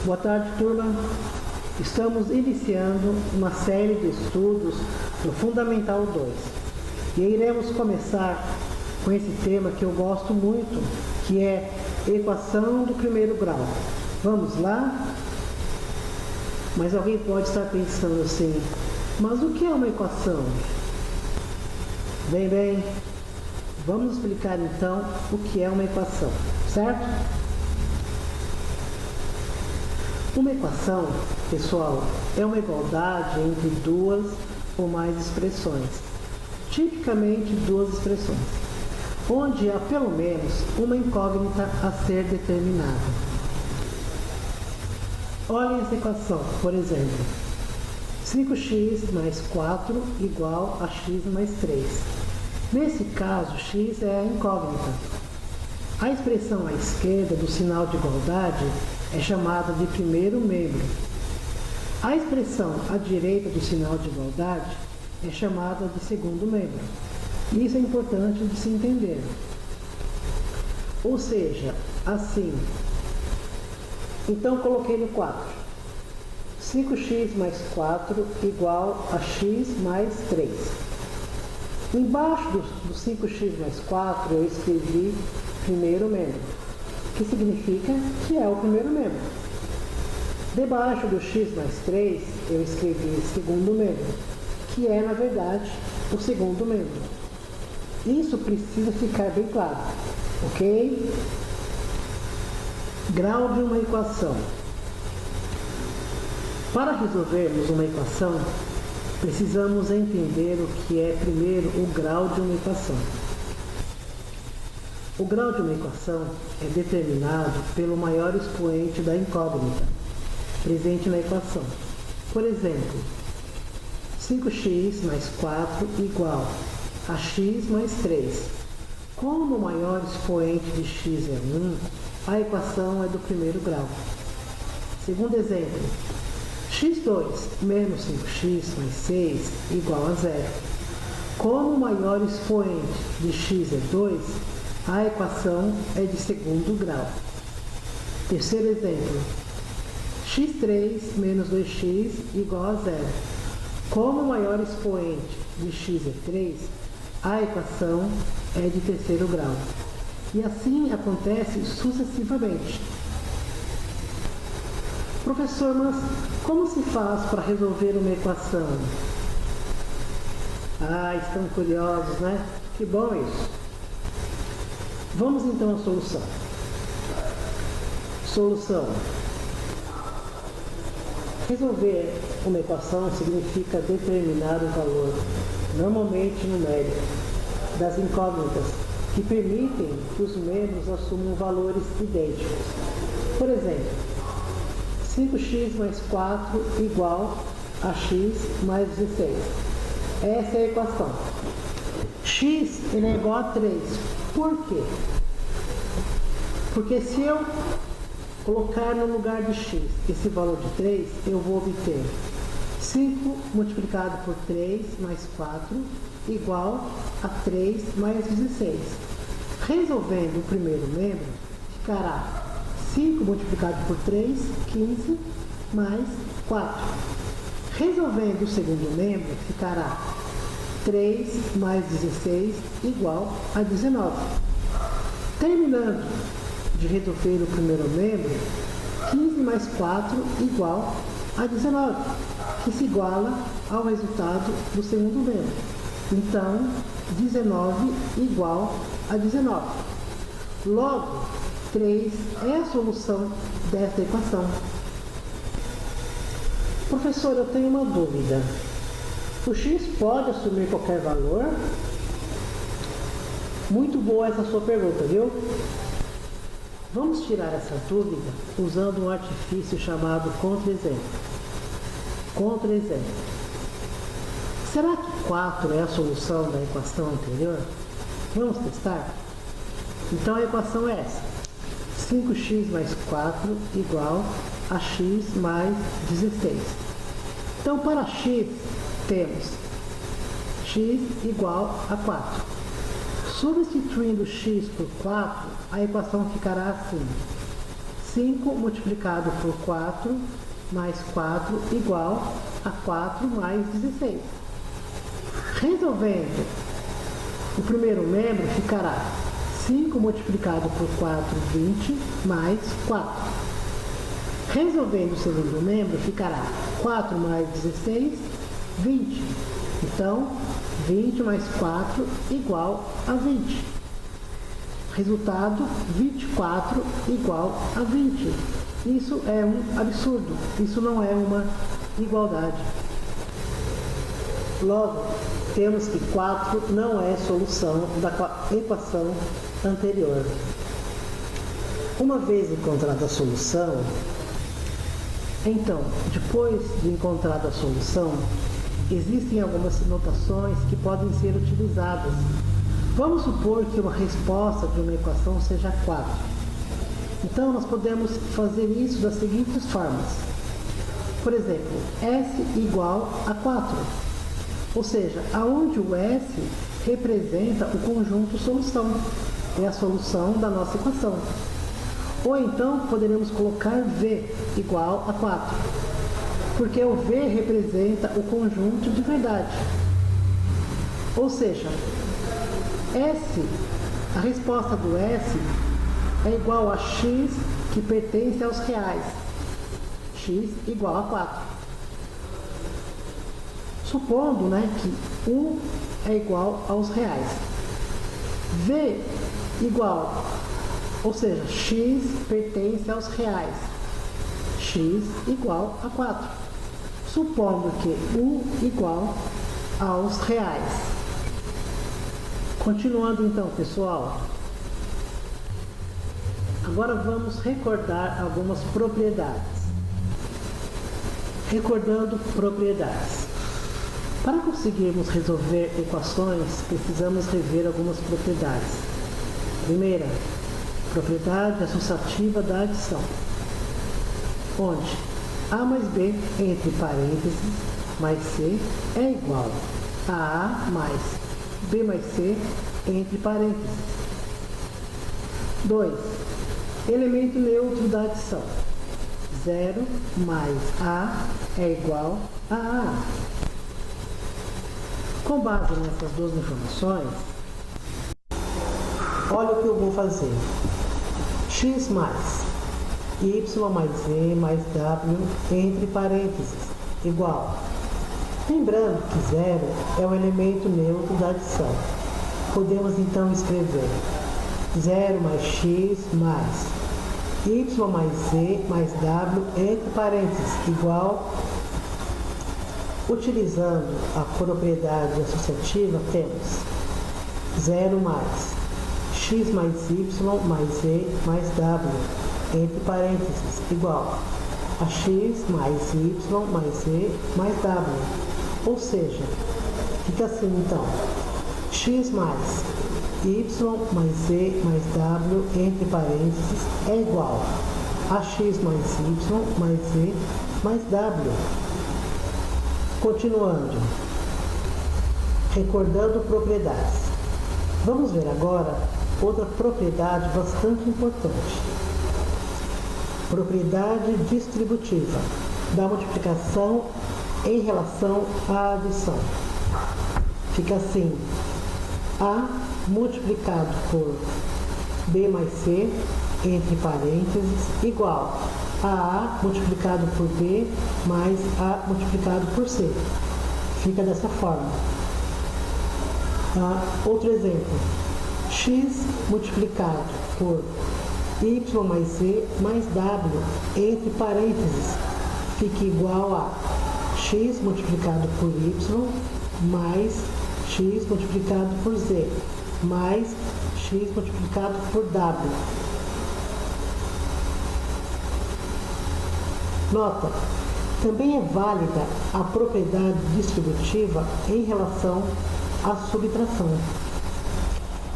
Boa tarde, turma. Estamos iniciando uma série de estudos do Fundamental 2 e iremos começar com esse tema que eu gosto muito, que é equação do primeiro grau. Vamos lá? Mas alguém pode estar pensando assim, mas o que é uma equação? Bem, vamos explicar então o que é uma equação, certo? Uma equação, pessoal, é uma igualdade entre duas ou mais expressões, tipicamente duas expressões, onde há pelo menos uma incógnita a ser determinada. Olhem essa equação, por exemplo, 5x mais 4 igual a x mais 3. Nesse caso, x é a incógnita. A expressão à esquerda do sinal de igualdade é chamada de primeiro membro. A expressão à direita do sinal de igualdade é chamada de segundo membro. Isso é importante de se entender. Ou seja, assim. Então, coloquei no 4. 5x mais 4 igual a x mais 3. Embaixo do 5x mais 4 eu escrevi primeiro membro, que significa que é o primeiro membro. Debaixo do x mais 3 eu escrevi segundo membro, que é na verdade o segundo membro. Isso precisa ficar bem claro, ok? Grau de uma equação. Para resolvermos uma equação, precisamos entender o que é primeiro o grau de uma equação. O grau de uma equação é determinado pelo maior expoente da incógnita presente na equação. Por exemplo, 5x mais 4 igual a x mais 3. Como o maior expoente de x é 1, a equação é do primeiro grau. Segundo exemplo, x2 menos 5x mais 6 igual a 0. Como o maior expoente de x é 2, a equação é de segundo grau. Terceiro exemplo, x3 menos 2x igual a 0. Como o maior expoente de x é 3, a equação é de terceiro grau. E assim acontece sucessivamente. Professor, mas como se faz para resolver uma equação? Estão curiosos, né? Que bom isso. Vamos então à solução. Solução. Resolver uma equação significa determinar o valor, normalmente numérico, das incógnitas que permitem que os membros assumam valores idênticos. Por exemplo, 5x mais 4 igual a x mais 16. Essa é a equação. X ele é igual a 3. Por quê? Porque se eu colocar no lugar de x esse valor de 3, eu vou obter 5 multiplicado por 3 mais 4 igual a 3 mais 16. Resolvendo o primeiro membro, ficará 5 multiplicado por 3, 15, mais 4. Resolvendo o segundo membro, ficará 3 mais 16 igual a 19. Terminando de resolver o primeiro membro, 15 mais 4 igual a 19, que se iguala ao resultado do segundo membro. Então, 19 igual a 19. Logo, 3 é a solução desta equação. Professor, eu tenho uma dúvida. O x pode assumir qualquer valor? Muito boa essa sua pergunta, viu? Vamos tirar essa dúvida usando um artifício chamado contra-exemplo. Contra-exemplo. Será que 4 é a solução da equação anterior? Vamos testar? Então a equação é essa. 5x mais 4 igual a x mais 16. Então para x temos x igual a 4. Substituindo x por 4, a equação ficará assim. 5 multiplicado por 4 mais 4 igual a 4 mais 16. Resolvendo, o primeiro membro ficará 5 multiplicado por 4, 20, mais 4. Resolvendo o segundo membro, ficará 4 mais 16, 20. Então, 20 mais 4 igual a 20. Resultado, 24 igual a 20. Isso é um absurdo. Isso não é uma igualdade. Logo, temos que 4 não é solução da equação anterior. Uma vez encontrada a solução, então, depois de encontrada a solução, existem algumas notações que podem ser utilizadas. Vamos supor que uma resposta de uma equação seja 4. Então, nós podemos fazer isso das seguintes formas. Por exemplo, S igual a 4. Ou seja, aonde o S representa o conjunto solução. É a solução da nossa equação. Ou então, poderemos colocar V igual a 4. Porque o V representa o conjunto de verdade. Ou seja, S, a resposta do S é igual a X que pertence aos reais. X igual a 4. Supondo, que 1 é igual aos reais. V igual, ou seja, X pertence aos reais. X igual a 4. Supondo que 1 igual aos reais. Continuando então, pessoal. Agora vamos recordar algumas propriedades. Recordando propriedades. Para conseguirmos resolver equações, precisamos rever algumas propriedades. Primeira, propriedade associativa da adição, onde A mais B entre parênteses mais C é igual a A mais B mais C entre parênteses. 2. Elemento neutro da adição. 0 mais A é igual a A. Com base nessas duas informações, olha o que eu vou fazer. X mais Y mais Z mais W entre parênteses igual. Lembrando que 0 é o elemento neutro da adição. Podemos então escrever 0 mais X mais Y mais Z mais W entre parênteses igual. Utilizando a propriedade associativa, temos 0 mais X mais Y mais Z mais W entre parênteses igual a X mais Y mais Z mais W. Ou seja, fica assim então, X mais Y mais Z mais W entre parênteses é igual a X mais Y mais Z mais W. Continuando, recordando propriedades. Vamos ver agora outra propriedade bastante importante. Propriedade distributiva da multiplicação em relação à adição. Fica assim, A multiplicado por B mais C, entre parênteses, igual a A multiplicado por B mais A multiplicado por C. Fica dessa forma. Outro exemplo. X multiplicado por Y mais Z mais W, entre parênteses, fica igual a X multiplicado por Y mais X multiplicado por Z mais X multiplicado por W. Nota, também é válida a propriedade distributiva em relação à subtração.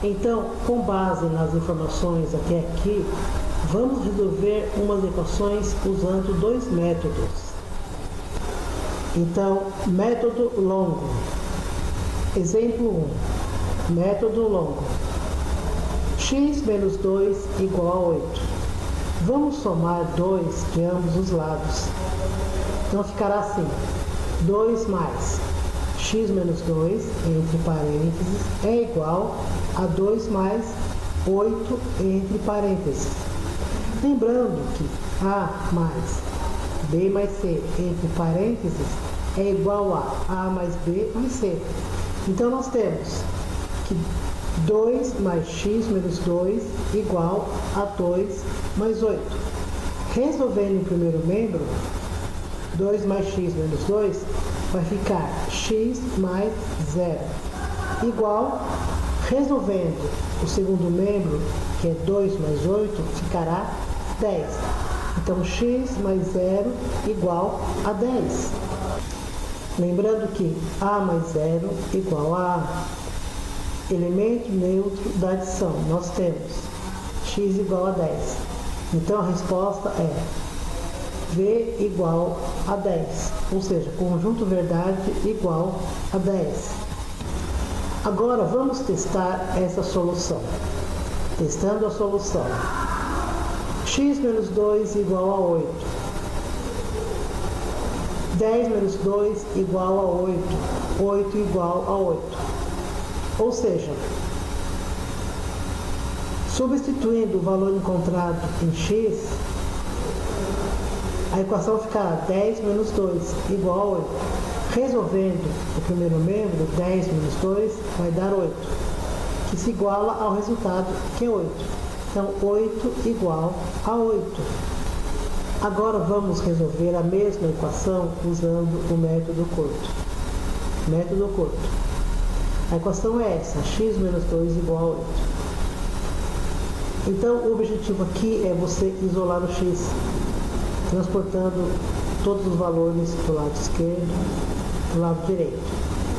Então, com base nas informações até aqui, vamos resolver umas equações usando dois métodos. Então, método longo. Exemplo 1. Método longo. X menos 2 igual a 8. Vamos somar 2 de ambos os lados. Então ficará assim, 2 mais x menos 2, entre parênteses, é igual a 2 mais 8, entre parênteses. Lembrando que a mais b mais c, entre parênteses, é igual a mais b mais c. Então nós temos que 2 mais x menos 2 igual a 2 mais 8. Resolvendo o primeiro membro, 2 mais x menos 2 vai ficar x mais 0 igual, resolvendo o segundo membro, que é 2 mais 8, ficará 10. Então x mais 0 igual a 10. Lembrando que a mais 0 igual a A. Elemento neutro da adição, nós temos x igual a 10. Então a resposta é V igual a 10, ou seja, conjunto verdade igual a 10. Agora vamos testar essa solução. Testando a solução. X menos 2 igual a 8. 10 menos 2 igual a 8. 8 igual a 8. Ou seja, substituindo o valor encontrado em x, a equação ficará 10 menos 2 igual a 8. Resolvendo o primeiro membro, 10 menos 2 vai dar 8, que se iguala ao resultado, que é 8. Então, 8 igual a 8. Agora vamos resolver a mesma equação usando o método curto. Método curto. A equação é essa, x menos 2 igual a 8. Então, o objetivo aqui é você isolar o x, transportando todos os valores do lado esquerdo para o lado direito.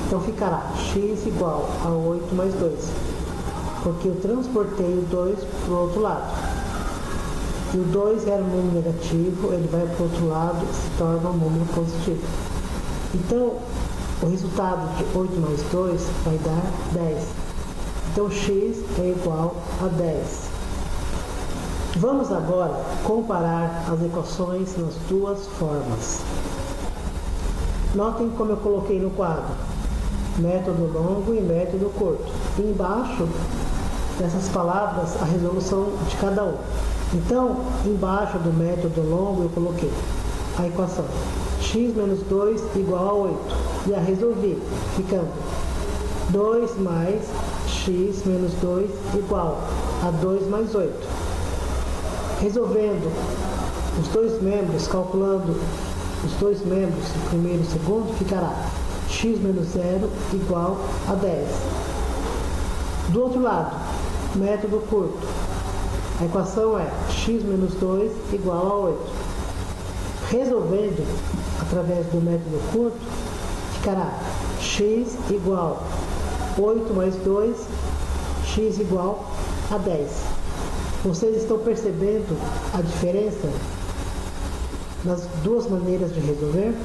Então ficará x igual a 8 mais 2, porque eu transportei o 2 para o outro lado. E o 2 era um número negativo, ele vai para o outro lado e se torna um número positivo. Então, o resultado de 8 mais 2 vai dar 10. Então, x é igual a 10. Vamos agora comparar as equações nas duas formas. Notem como eu coloquei no quadro, método longo e método curto. E embaixo dessas palavras, a resolução de cada um. Então, embaixo do método longo eu coloquei a equação x menos 2 igual a 8. E a resolvi, ficando 2 mais x menos 2 igual a 2 mais 8. Resolvendo os dois membros, calculando os dois membros, o primeiro e o segundo, ficará x menos 0 igual a 10. Do outro lado, método curto. A equação é x menos 2 igual a 8. Resolvendo, através do método curto, ficará x igual a 8 mais 2, x igual a 10. Vocês estão percebendo a diferença nas duas maneiras de resolver?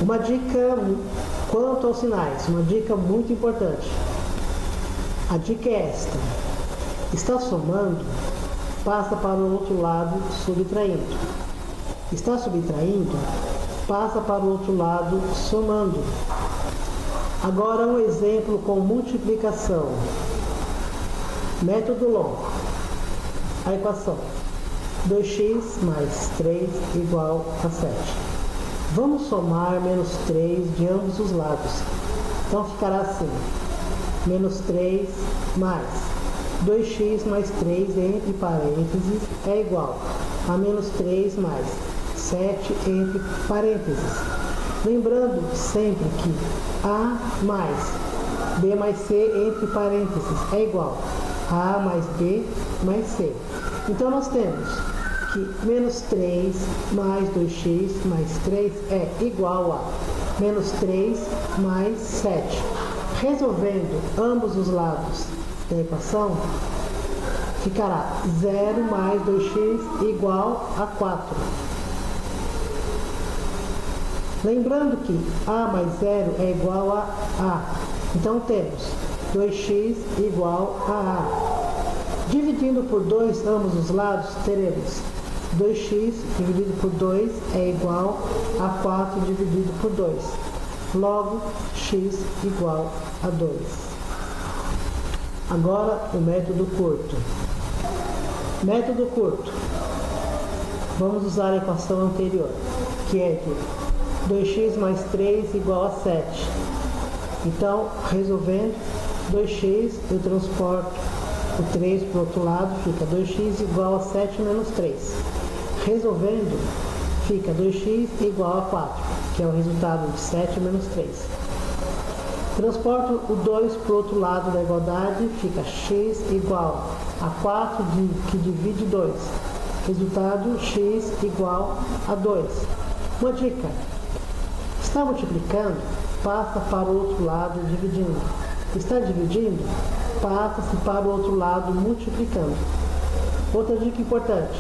Uma dica quanto aos sinais, uma dica muito importante. A dica é esta: está somando, passa para o outro lado subtraindo. Está subtraindo, passa para o outro lado somando. Agora um exemplo com multiplicação. Método longo. A equação 2x mais 3 igual a 7. Vamos somar menos 3 de ambos os lados. Então ficará assim, menos 3 mais 2x mais 3 entre parênteses é igual a menos 3 mais 7 entre parênteses. Lembrando sempre que a mais b mais c entre parênteses é igual a mais b mais c. Então nós temos que menos 3 mais 2x mais 3 é igual a menos 3 mais 7. Resolvendo ambos os lados da equação, ficará 0 mais 2x igual a 4. Lembrando que a mais 0 é igual a a. Então temos 2x igual a a. Dividindo por 2 ambos os lados, teremos 2x dividido por 2 é igual a 4 dividido por 2. Logo, x igual a 2. Agora, o método curto. Método curto. Vamos usar a equação anterior, que é que 2x mais 3 igual a 7. Então, resolvendo, 2x eu transporto o 3 para o outro lado, fica 2x igual a 7 menos 3. Resolvendo, fica 2x igual a 4, que é o resultado de 7 menos 3. Transporto o 2 para o outro lado da igualdade, fica x igual a 4 que divide 2. Resultado, x igual a 2. Uma dica: está multiplicando, passa para o outro lado dividindo. Está dividindo, passa-se para o outro lado multiplicando. Outra dica importante: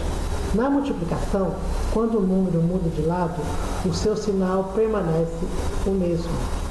na multiplicação, quando o número muda de lado, o seu sinal permanece o mesmo.